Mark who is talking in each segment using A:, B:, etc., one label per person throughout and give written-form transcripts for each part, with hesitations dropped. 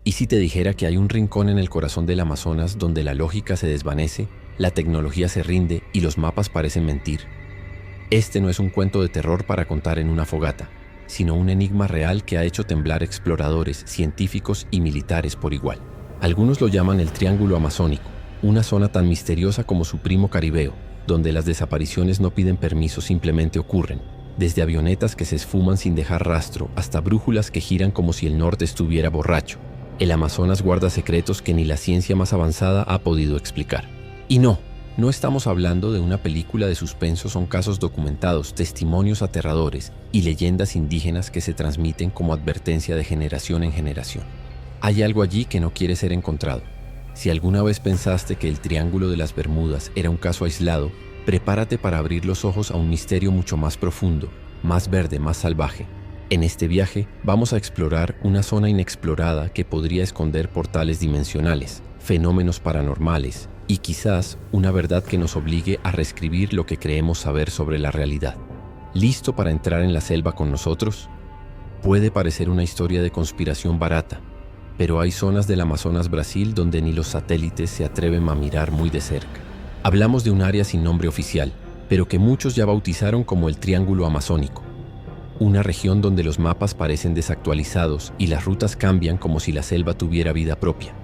A: ¿Y si te dijera que hay un rincón en el corazón del Amazonas donde la lógica se desvanece, la tecnología se rinde y los mapas parecen mentir? Este no es un cuento de terror para contar en una fogata, sino un enigma real que ha hecho temblar exploradores, científicos y militares por igual. Algunos lo llaman el Triángulo Amazónico, una zona tan misteriosa como su primo caribeo, donde las desapariciones no piden permiso, simplemente ocurren, desde avionetas que se esfuman sin dejar rastro hasta brújulas que giran como si el norte estuviera borracho. El Amazonas guarda secretos que ni la ciencia más avanzada ha podido explicar. Y no estamos hablando de una película de suspenso, son casos documentados, testimonios aterradores y leyendas indígenas que se transmiten como advertencia de generación en generación. Hay algo allí que no quiere ser encontrado. Si alguna vez pensaste que el Triángulo de las Bermudas era un caso aislado, prepárate para abrir los ojos a un misterio mucho más profundo, más verde, más salvaje. En este viaje vamos a explorar una zona inexplorada que podría esconder portales dimensionales, fenómenos paranormales y quizás una verdad que nos obligue a reescribir lo que creemos saber sobre la realidad. ¿Listo para entrar en la selva con nosotros? Puede parecer una historia de conspiración barata, pero hay zonas del Amazonas, Brasil, donde ni los satélites se atreven a mirar muy de cerca. Hablamos de un área sin nombre oficial, pero que muchos ya bautizaron como el Triángulo Amazónico. Una región donde los mapas parecen desactualizados y las rutas cambian como si la selva tuviera vida propia.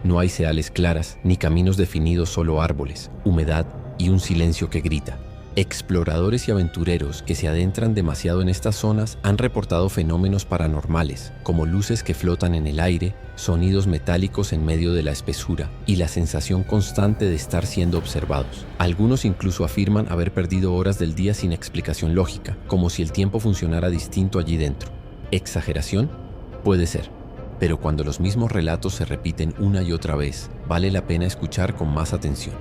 A: No hay señales claras ni caminos definidos, solo árboles, humedad y un silencio que grita. Exploradores y aventureros que se adentran demasiado en estas zonas han reportado fenómenos paranormales, como luces que flotan en el aire, sonidos metálicos en medio de la espesura y la sensación constante de estar siendo observados. Algunos incluso afirman haber perdido horas del día sin explicación lógica, como si el tiempo funcionara distinto allí dentro. ¿Exageración? Puede ser. Pero cuando los mismos relatos se repiten una y otra vez, vale la pena escuchar con más atención.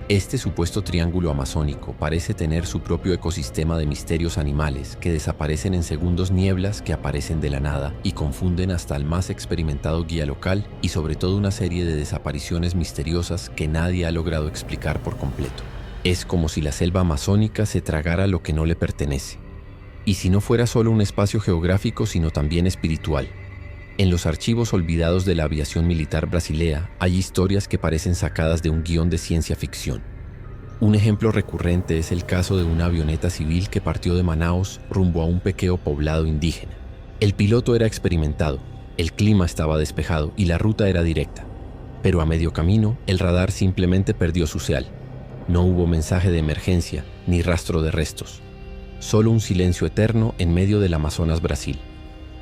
A: Este supuesto triángulo amazónico parece tener su propio ecosistema de misterios animales que desaparecen en segundos, nieblas que aparecen de la nada y confunden hasta al más experimentado guía local, y sobre todo una serie de desapariciones misteriosas que nadie ha logrado explicar por completo. Es como si la selva amazónica se tragara lo que no le pertenece. Y si no fuera solo un espacio geográfico, sino también espiritual. En los archivos olvidados de la aviación militar brasilera hay historias que parecen sacadas de un guión de ciencia ficción. Un ejemplo recurrente es el caso de una avioneta civil que partió de Manaus rumbo a un pequeño poblado indígena. El piloto era experimentado, el clima estaba despejado y la ruta era directa. Pero a medio camino, el radar simplemente perdió su señal. No hubo mensaje de emergencia ni rastro de restos. Solo un silencio eterno en medio del Amazonas, Brasil.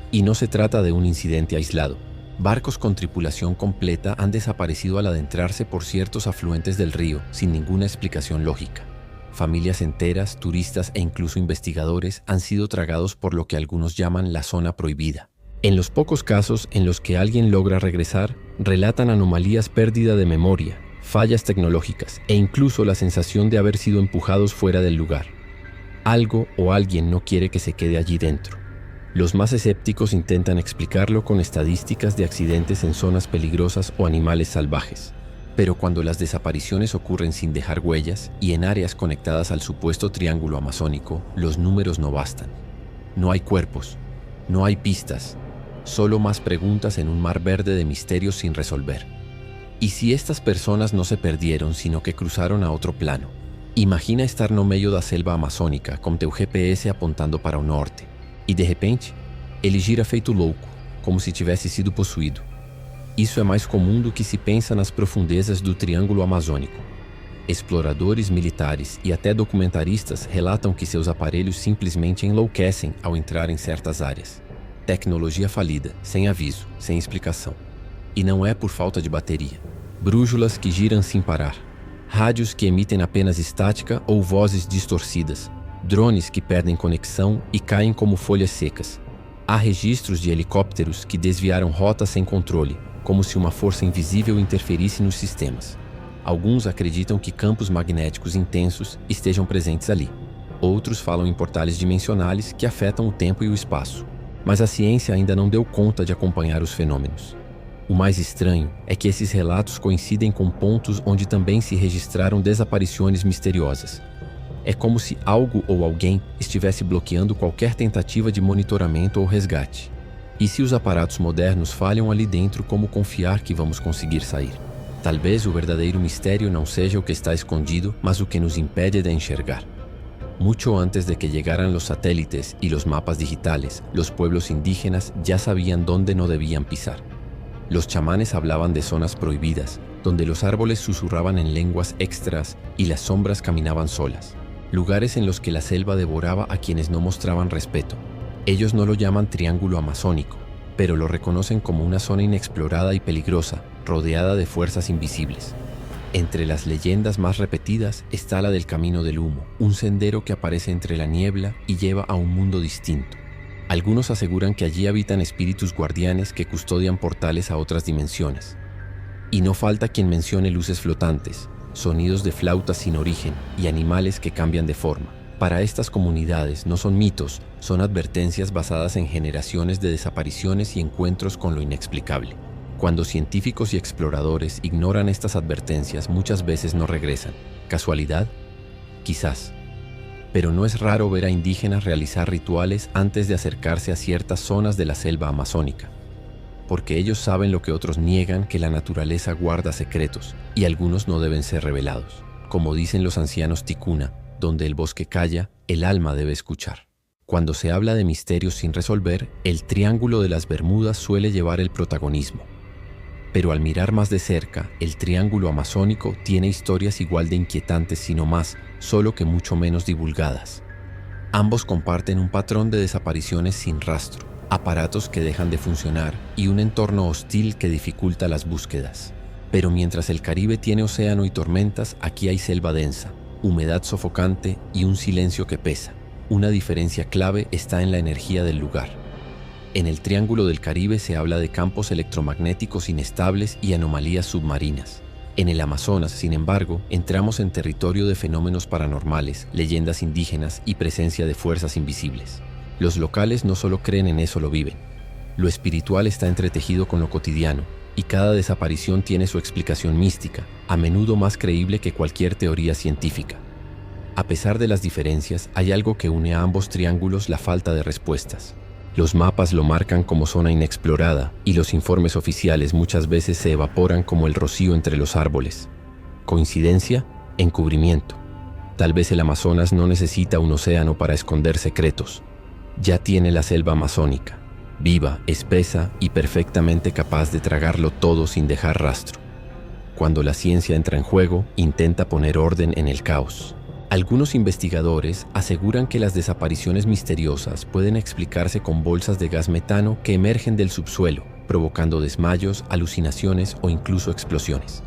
A: Y no se trata de un incidente aislado. Barcos con tripulación completa han desaparecido al adentrarse por ciertos afluentes del río sin ninguna explicación lógica. Familias enteras, turistas e incluso investigadores han sido tragados por lo que algunos llaman la zona prohibida. En los pocos casos en los que alguien logra regresar, relatan anomalías, pérdida de memoria, fallas tecnológicas e incluso la sensación de haber sido empujados fuera del lugar. Algo o alguien no quiere que se quede allí dentro. Los más escépticos intentan explicarlo con estadísticas de accidentes en zonas peligrosas o animales salvajes. Pero cuando las desapariciones ocurren sin dejar huellas y en áreas conectadas al supuesto triángulo amazónico, los números no bastan. No hay cuerpos, no hay pistas, solo más preguntas en un mar verde de misterios sin resolver. ¿Y si estas personas no se perdieron, sino que cruzaron a otro plano? Imagina estar no meio da selva amazônica com teu GPS apontando para o norte. E de repente, ele gira feito louco, como se tivesse sido possuído. Isso é mais comum do que se pensa nas profundezas do Triângulo Amazônico. Exploradores, militares e até documentaristas relatam que seus aparelhos simplesmente enlouquecem ao entrar em certas áreas. Tecnologia falida, sem aviso, sem explicação. E não é por falta de bateria. Brújulas que giram sem parar. Rádios que emitem apenas estática ou vozes distorcidas. Drones que perdem conexão e caem como folhas secas. Há registros de helicópteros que desviaram rotas sem controle, como se uma força invisível interferisse nos sistemas. Alguns acreditam que campos magnéticos intensos estejam presentes ali. Outros falam em portais dimensionais que afetam o tempo e o espaço. Mas a ciência ainda não deu conta de acompanhar os fenômenos. O mais estranho é que esses relatos coincidem com pontos onde também se registraram desaparições misteriosas. É como se algo ou alguém estivesse bloqueando qualquer tentativa de monitoramento ou resgate. E se os aparatos modernos falham ali dentro, como confiar que vamos conseguir sair? Talvez o verdadeiro mistério não seja o que está escondido, mas o que nos impede de enxergar. Mucho antes de que llegaran los satélites y los mapas digitales, los pueblos indígenas ya sabían dónde no debían pisar. Los chamanes hablaban de zonas prohibidas, donde los árboles susurraban en lenguas extras y las sombras caminaban solas. Lugares en los que la selva devoraba a quienes no mostraban respeto. Ellos no lo llaman triángulo amazónico, pero lo reconocen como una zona inexplorada y peligrosa, rodeada de fuerzas invisibles. Entre las leyendas más repetidas está la del Camino del Humo, un sendero que aparece entre la niebla y lleva a un mundo distinto. Algunos aseguran que allí habitan espíritus guardianes que custodian portales a otras dimensiones. Y no falta quien mencione luces flotantes, sonidos de flautas sin origen y animales que cambian de forma. Para estas comunidades no son mitos, son advertencias basadas en generaciones de desapariciones y encuentros con lo inexplicable. Cuando científicos y exploradores ignoran estas advertencias, muchas veces no regresan. ¿Casualidad? Quizás. Pero no es raro ver a indígenas realizar rituales antes de acercarse a ciertas zonas de la selva amazónica, porque ellos saben lo que otros niegan, que la naturaleza guarda secretos, y algunos no deben ser revelados. Como dicen los ancianos ticuna, donde el bosque calla, el alma debe escuchar. Cuando se habla de misterios sin resolver, el Triángulo de las Bermudas suele llevar el protagonismo. Pero al mirar más de cerca, el Triángulo Amazónico tiene historias igual de inquietantes, sino más, solo que mucho menos divulgadas. Ambos comparten un patrón de desapariciones sin rastro, aparatos que dejan de funcionar y un entorno hostil que dificulta las búsquedas. Pero mientras el Caribe tiene océano y tormentas, aquí hay selva densa, humedad sofocante y un silencio que pesa. Una diferencia clave está en la energía del lugar. En el Triángulo del Caribe se habla de campos electromagnéticos inestables y anomalías submarinas. En el Amazonas, sin embargo, entramos en territorio de fenómenos paranormales, leyendas indígenas y presencia de fuerzas invisibles. Los locales no solo creen en eso, lo viven. Lo espiritual está entretejido con lo cotidiano, y cada desaparición tiene su explicación mística, a menudo más creíble que cualquier teoría científica. A pesar de las diferencias, hay algo que une a ambos triángulos: la falta de respuestas. Los mapas lo marcan como zona inexplorada y los informes oficiales muchas veces se evaporan como el rocío entre los árboles. ¿Coincidencia? Encubrimiento. Tal vez el Amazonas no necesita un océano para esconder secretos. Ya tiene la selva amazónica, viva, espesa y perfectamente capaz de tragarlo todo sin dejar rastro. Cuando la ciencia entra en juego, intenta poner orden en el caos. Algunos investigadores aseguran que las desapariciones misteriosas pueden explicarse con bolsas de gas metano que emergen del subsuelo, provocando desmayos, alucinaciones o incluso explosiones.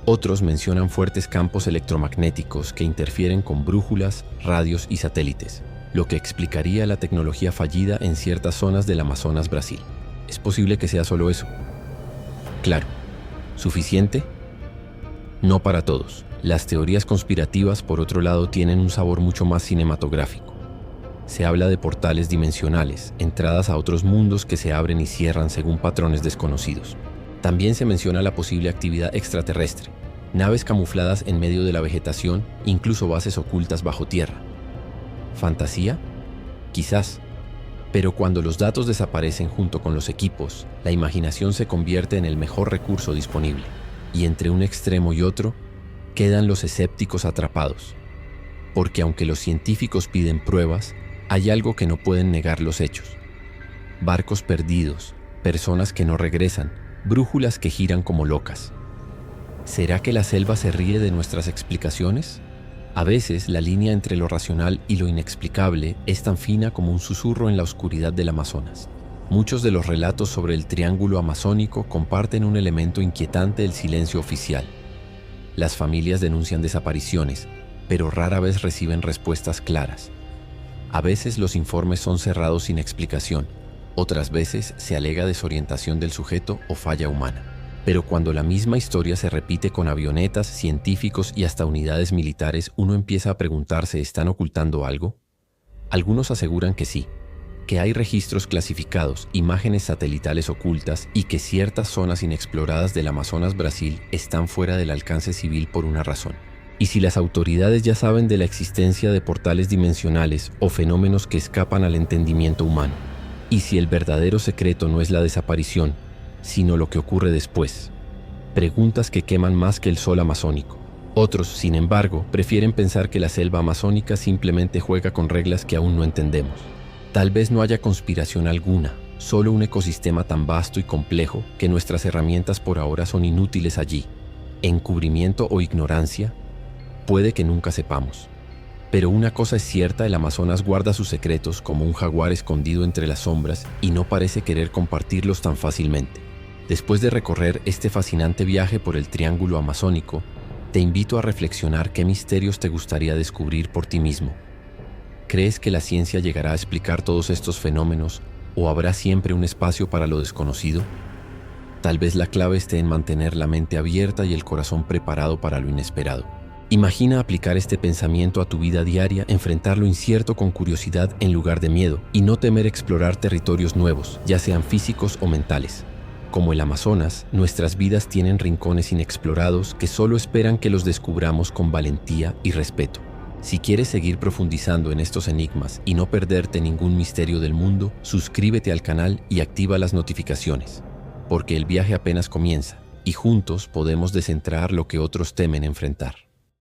A: Otros mencionan fuertes campos electromagnéticos que interfieren con brújulas, radios y satélites, lo que explicaría la tecnología fallida en ciertas zonas del Amazonas, Brasil. ¿Es posible que sea solo eso? Claro. ¿Suficiente? No para todos. Las teorías conspirativas, por otro lado, tienen un sabor mucho más cinematográfico. Se habla de portales dimensionales, entradas a otros mundos que se abren y cierran según patrones desconocidos. También se menciona la posible actividad extraterrestre, naves camufladas en medio de la vegetación, incluso bases ocultas bajo tierra. ¿Fantasía? Quizás. Pero cuando los datos desaparecen junto con los equipos, la imaginación se convierte en el mejor recurso disponible. Y entre un extremo y otro, quedan los escépticos atrapados. Porque aunque los científicos piden pruebas, hay algo que no pueden negar los hechos. Barcos perdidos, personas que no regresan, brújulas que giran como locas. ¿Será que la selva se ríe de nuestras explicaciones? A veces la línea entre lo racional y lo inexplicable es tan fina como un susurro en la oscuridad del Amazonas. Muchos de los relatos sobre el Triángulo Amazónico comparten un elemento inquietante: el silencio oficial. Las familias denuncian desapariciones, pero rara vez reciben respuestas claras. A veces los informes son cerrados sin explicación, otras veces se alega desorientación del sujeto o falla humana. Pero cuando la misma historia se repite con avionetas, científicos y hasta unidades militares, uno empieza a preguntarse: ¿están ocultando algo? Algunos aseguran que sí, que hay registros clasificados, imágenes satelitales ocultas y que ciertas zonas inexploradas del Amazonas, Brasil, están fuera del alcance civil por una razón. Y si las autoridades ya saben de la existencia de portales dimensionales o fenómenos que escapan al entendimiento humano, ¿Y si el verdadero secreto no es la desaparición, sino lo que ocurre después? Preguntas que queman más que el sol amazónico. Otros, sin embargo, prefieren pensar que la selva amazónica simplemente juega con reglas que aún no entendemos. Tal vez no haya conspiración alguna, solo un ecosistema tan vasto y complejo que nuestras herramientas por ahora son inútiles allí. Encubrimiento o ignorancia, puede que nunca sepamos. Pero una cosa es cierta, el Amazonas guarda sus secretos como un jaguar escondido entre las sombras y no parece querer compartirlos tan fácilmente. Después de recorrer este fascinante viaje por el Triángulo Amazónico, te invito a reflexionar qué misterios te gustaría descubrir por ti mismo. ¿Crees que la ciencia llegará a explicar todos estos fenómenos o habrá siempre un espacio para lo desconocido? Tal vez la clave esté en mantener la mente abierta y el corazón preparado para lo inesperado. Imagina aplicar este pensamiento a tu vida diaria, enfrentar lo incierto con curiosidad en lugar de miedo y no temer explorar territorios nuevos, ya sean físicos o mentales. Como el Amazonas, nuestras vidas tienen rincones inexplorados que solo esperan que los descubramos con valentía y respeto. Si quieres seguir profundizando en estos enigmas y no perderte ningún misterio del mundo, suscríbete al canal y activa las notificaciones, porque el viaje apenas comienza y juntos podemos descentrar lo que otros temen enfrentar.